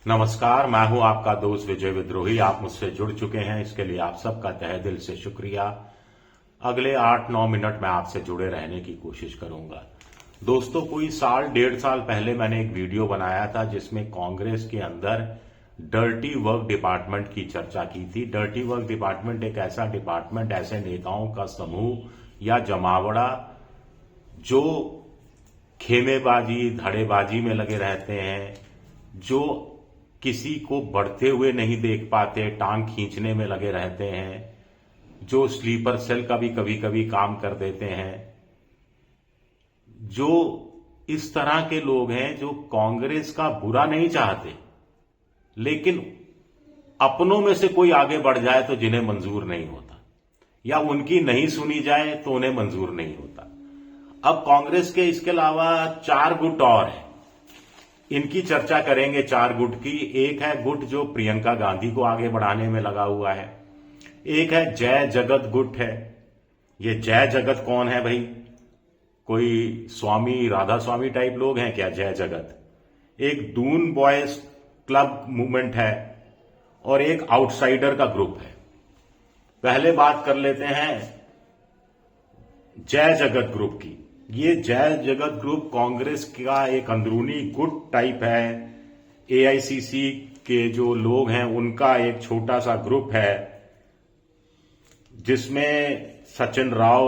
नमस्कार, मैं हूं आपका दोस्त विजय विद्रोही। आप मुझसे जुड़ चुके हैं, इसके लिए आप सबका तहे दिल से शुक्रिया। अगले 8-9 मिनट में आपसे जुड़े रहने की कोशिश करूंगा। दोस्तों, कोई साल 1.5 साल पहले मैंने एक वीडियो बनाया था जिसमें कांग्रेस के अंदर डर्टी वर्क डिपार्टमेंट की चर्चा की थी। डर्टी वर्क डिपार्टमेंट एक ऐसा डिपार्टमेंट, ऐसे नेताओं का समूह या जमावड़ा जो खेमेबाजी, धड़ेबाजी में लगे रहते हैं, जो किसी को बढ़ते हुए नहीं देख पाते, टांग खींचने में लगे रहते हैं, जो स्लीपर सेल का भी कभी कभी काम कर देते हैं, जो इस तरह के लोग हैं जो कांग्रेस का बुरा नहीं चाहते, लेकिन अपनों में से कोई आगे बढ़ जाए तो जिन्हें मंजूर नहीं होता, या उनकी नहीं सुनी जाए तो उन्हें मंजूर नहीं होता। अब कांग्रेस के इसके अलावा 4 गुट और हैं, इनकी चर्चा करेंगे। 4 गुट की। एक है गुट जो प्रियंका गांधी को आगे बढ़ाने में लगा हुआ है। एक है जय जगत गुट है। ये जय जगत कौन है भाई? कोई स्वामी, राधा स्वामी टाइप लोग हैं क्या जय जगत? एक दून बॉयज क्लब मूवमेंट है और एक आउटसाइडर का ग्रुप है। पहले बात कर लेते हैं जय जगत ग्रुप की। ये जय जगत ग्रुप कांग्रेस का एक अंदरूनी गुट टाइप है। एआईसीसी के जो लोग हैं उनका एक छोटा सा ग्रुप है जिसमें सचिन राव,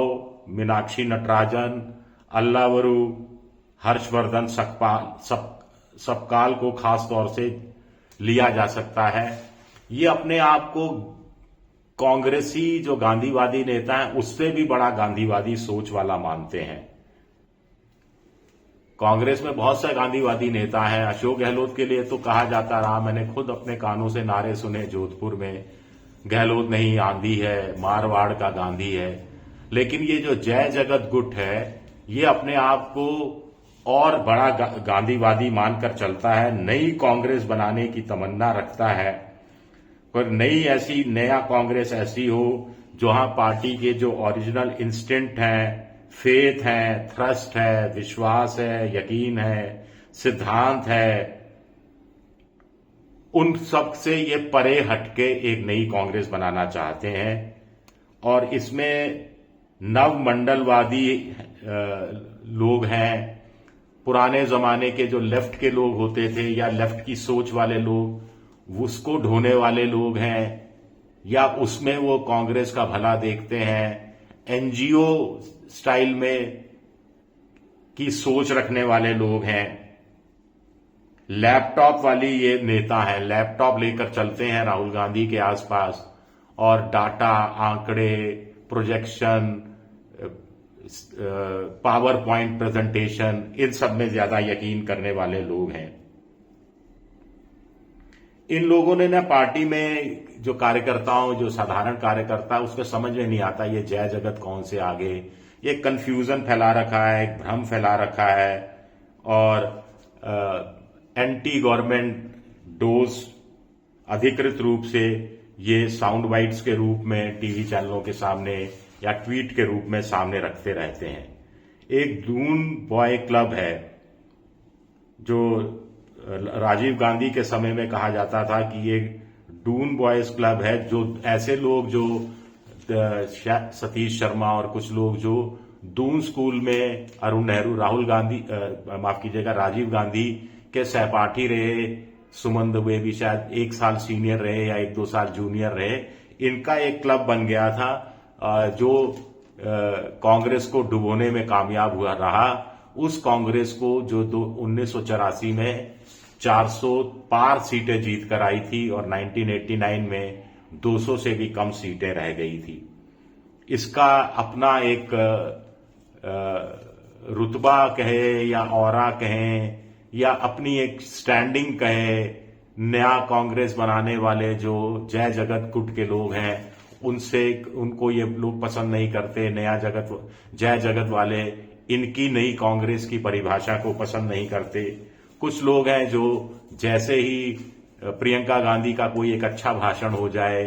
मीनाक्षी नटराजन, अल्लावरू, हर्षवर्धन सपकाल को खास तौर से लिया जा सकता है। ये अपने आप को कांग्रेसी जो गांधीवादी नेता है उससे भी बड़ा गांधीवादी सोच वाला मानते हैं। कांग्रेस में बहुत से गांधीवादी नेता हैं। अशोक गहलोत के लिए तो कहा जाता रहा, मैंने खुद अपने कानों से नारे सुने जोधपुर में, गहलोत नहीं आंधी है, मारवाड़ का गांधी है। लेकिन ये जो जय जगत गुट है ये अपने आप को और बड़ा गांधीवादी मानकर चलता है। नई कांग्रेस बनाने की तमन्ना रखता है, पर नया कांग्रेस ऐसी हो जहां पार्टी के जो ओरिजिनल इंस्टिंक्ट हैं, फेथ है, थ्रस्ट है, विश्वास है, यकीन है, सिद्धांत है, उन सब से ये परे हटके एक नई कांग्रेस बनाना चाहते हैं। और इसमें नवमंडलवादी लोग हैं। पुराने जमाने के जो लेफ्ट के लोग होते थे या लेफ्ट की सोच वाले लोग, उसको ढोने वाले लोग हैं, या उसमें वो कांग्रेस का भला देखते हैं। एनजीओ स्टाइल में की सोच रखने वाले लोग हैं। लैपटॉप वाली ये नेता है, लैपटॉप लेकर चलते हैं राहुल गांधी के आसपास और डाटा, आंकड़े, प्रोजेक्शन, पावर पॉइंट प्रेजेंटेशन, इन सब में ज्यादा यकीन करने वाले लोग हैं। इन लोगों ने ना पार्टी में जो कार्यकर्ताओं, जो साधारण कार्यकर्ता, उसको समझ में नहीं आता ये जय जगत कौन से आगे। ये कंफ्यूजन फैला रखा है, एक भ्रम फैला रखा है और एंटी गवर्नमेंट डोज अधिकृत रूप से ये साउंड बाइट्स के रूप में टीवी चैनलों के सामने या ट्वीट के रूप में सामने रखते रहते हैं। एक दून बॉय क्लब है जो राजीव गांधी के समय में कहा जाता था कि ये डून बॉयज क्लब है, जो ऐसे लोग जो सतीश शर्मा और कुछ लोग जो दून स्कूल में अरुण नेहरू, राहुल गांधी, माफ कीजिएगा, राजीव गांधी के सहपाठी रहे। सुमन दुबे भी शायद 1 साल सीनियर रहे या 1-2 साल जूनियर रहे। इनका एक क्लब बन गया था जो कांग्रेस को डुबोने में कामयाब हुआ रहा। उस कांग्रेस को जो 1984 में 400 पार सीटें जीत कर आई थी और 1989 में 200 से भी कम सीटें रह गई थी। इसका अपना एक रुतबा कहे या औरा कहें या अपनी एक स्टैंडिंग कहे, नया कांग्रेस बनाने वाले जो जय जगत गुट के लोग हैं उनको ये लोग पसंद नहीं करते। जय जगत वाले इनकी नई कांग्रेस की परिभाषा को पसंद नहीं करते। कुछ लोग हैं जो जैसे ही प्रियंका गांधी का कोई एक अच्छा भाषण हो जाए,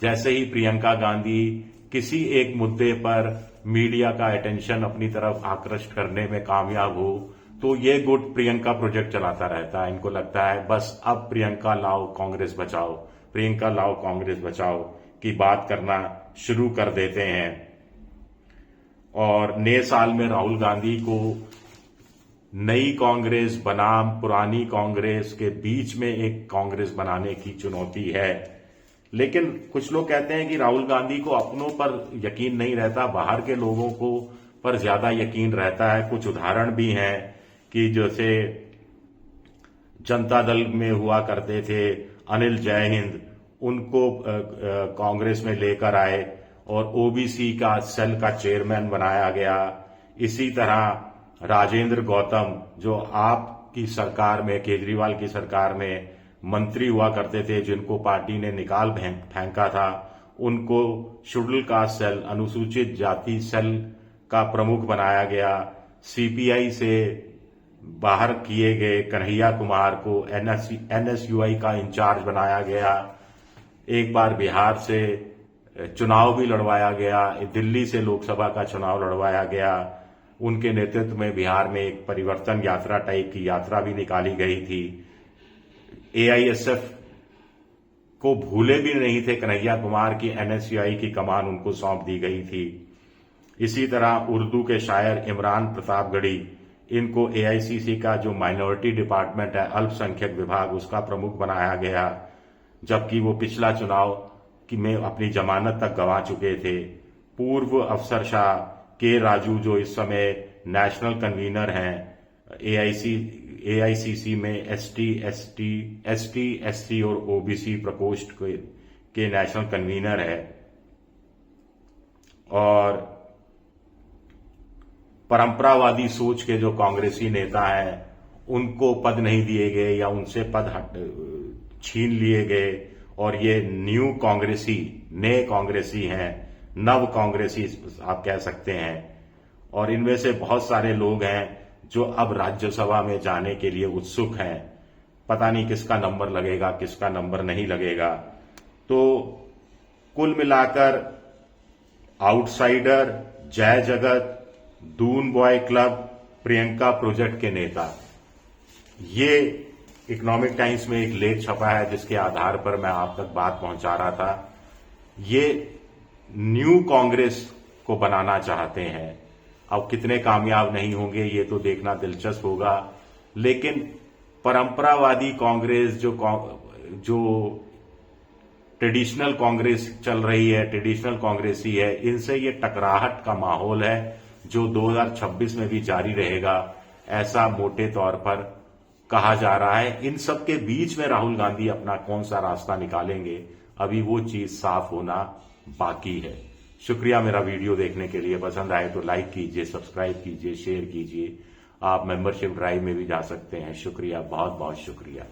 जैसे ही प्रियंका गांधी किसी एक मुद्दे पर मीडिया का अटेंशन अपनी तरफ आकृष्ट करने में कामयाब हो, तो ये गुट प्रियंका प्रोजेक्ट चलाता रहता है। इनको लगता है बस अब प्रियंका लाओ कांग्रेस बचाओ, प्रियंका लाओ कांग्रेस बचाओ की बात करना शुरू कर देते हैं। और नए साल में राहुल गांधी को नई कांग्रेस बनाम पुरानी कांग्रेस के बीच में एक कांग्रेस बनाने की चुनौती है। लेकिन कुछ लोग कहते हैं कि राहुल गांधी को अपनों पर यकीन नहीं रहता, बाहर के लोगों को पर ज्यादा यकीन रहता है। कुछ उदाहरण भी हैं कि जैसे जनता दल में हुआ करते थे अनिल जयहिंद, उनको कांग्रेस में लेकर आए और ओबीसी का सेल का चेयरमैन बनाया गया। इसी तरह राजेंद्र गौतम जो आपकी सरकार में, केजरीवाल की सरकार में मंत्री हुआ करते थे, जिनको पार्टी ने निकाल फेंका था, उनको शेड्यूल कास्ट सेल, अनुसूचित जाति सेल का प्रमुख बनाया गया। सीपीआई से बाहर किए गए कन्हैया कुमार को एनएसयूआई का इंचार्ज बनाया गया। एक बार बिहार से चुनाव भी लड़वाया गया, दिल्ली से लोकसभा का चुनाव लड़वाया गया। उनके नेतृत्व में बिहार में एक परिवर्तन यात्रा टाइप की यात्रा भी निकाली गई थी। एआईएसएफ को भूले भी नहीं थे कन्हैया कुमार की, एनएसयूआई की कमान उनको सौंप दी गई थी। इसी तरह उर्दू के शायर इमरान प्रतापगढ़ी, इनको एआईसीसी का जो माइनॉरिटी डिपार्टमेंट है, अल्पसंख्यक विभाग, उसका प्रमुख बनाया गया, जबकि वो पिछला चुनाव में अपनी जमानत तक गंवा चुके थे। पूर्व अफसरशाह के राजू जो इस समय नेशनल कन्वीनर हैं एआईसीसी में एसटी और ओबीसी प्रकोष्ठ के नेशनल कन्वीनर है। और परंपरावादी सोच के जो कांग्रेसी नेता हैं, उनको पद नहीं दिए गए या उनसे पद छीन लिए गए। और ये न्यू कांग्रेसी, नए कांग्रेसी हैं, नव कांग्रेसी आप कह सकते हैं। और इनमें से बहुत सारे लोग हैं जो अब राज्यसभा में जाने के लिए उत्सुक हैं। पता नहीं किसका नंबर लगेगा, किसका नंबर नहीं लगेगा। तो कुल मिलाकर आउटसाइडर, जय जगत, Doon boy club, Priyanka project के नेता, ये इकोनॉमिक टाइम्स में एक लेख छपा है जिसके आधार पर मैं आप तक बात पहुंचा रहा था। ये न्यू कांग्रेस को बनाना चाहते हैं। अब कितने कामयाब नहीं होंगे ये तो देखना दिलचस्प होगा। लेकिन परंपरावादी कांग्रेस जो ट्रेडिशनल कांग्रेस चल रही है, ट्रेडिशनल कांग्रेसी है, इनसे ये टकराहट का माहौल है जो 2026 में भी जारी रहेगा, ऐसा मोटे तौर पर कहा जा रहा है। इन सब के बीच में राहुल गांधी अपना कौन सा रास्ता निकालेंगे, अभी वो चीज साफ होना बाकी है। शुक्रिया मेरा वीडियो देखने के लिए। पसंद आए तो लाइक कीजिए, सब्सक्राइब कीजिए, शेयर कीजिए। आप मेंबरशिप ड्राइव में भी जा सकते हैं। शुक्रिया, बहुत बहुत शुक्रिया।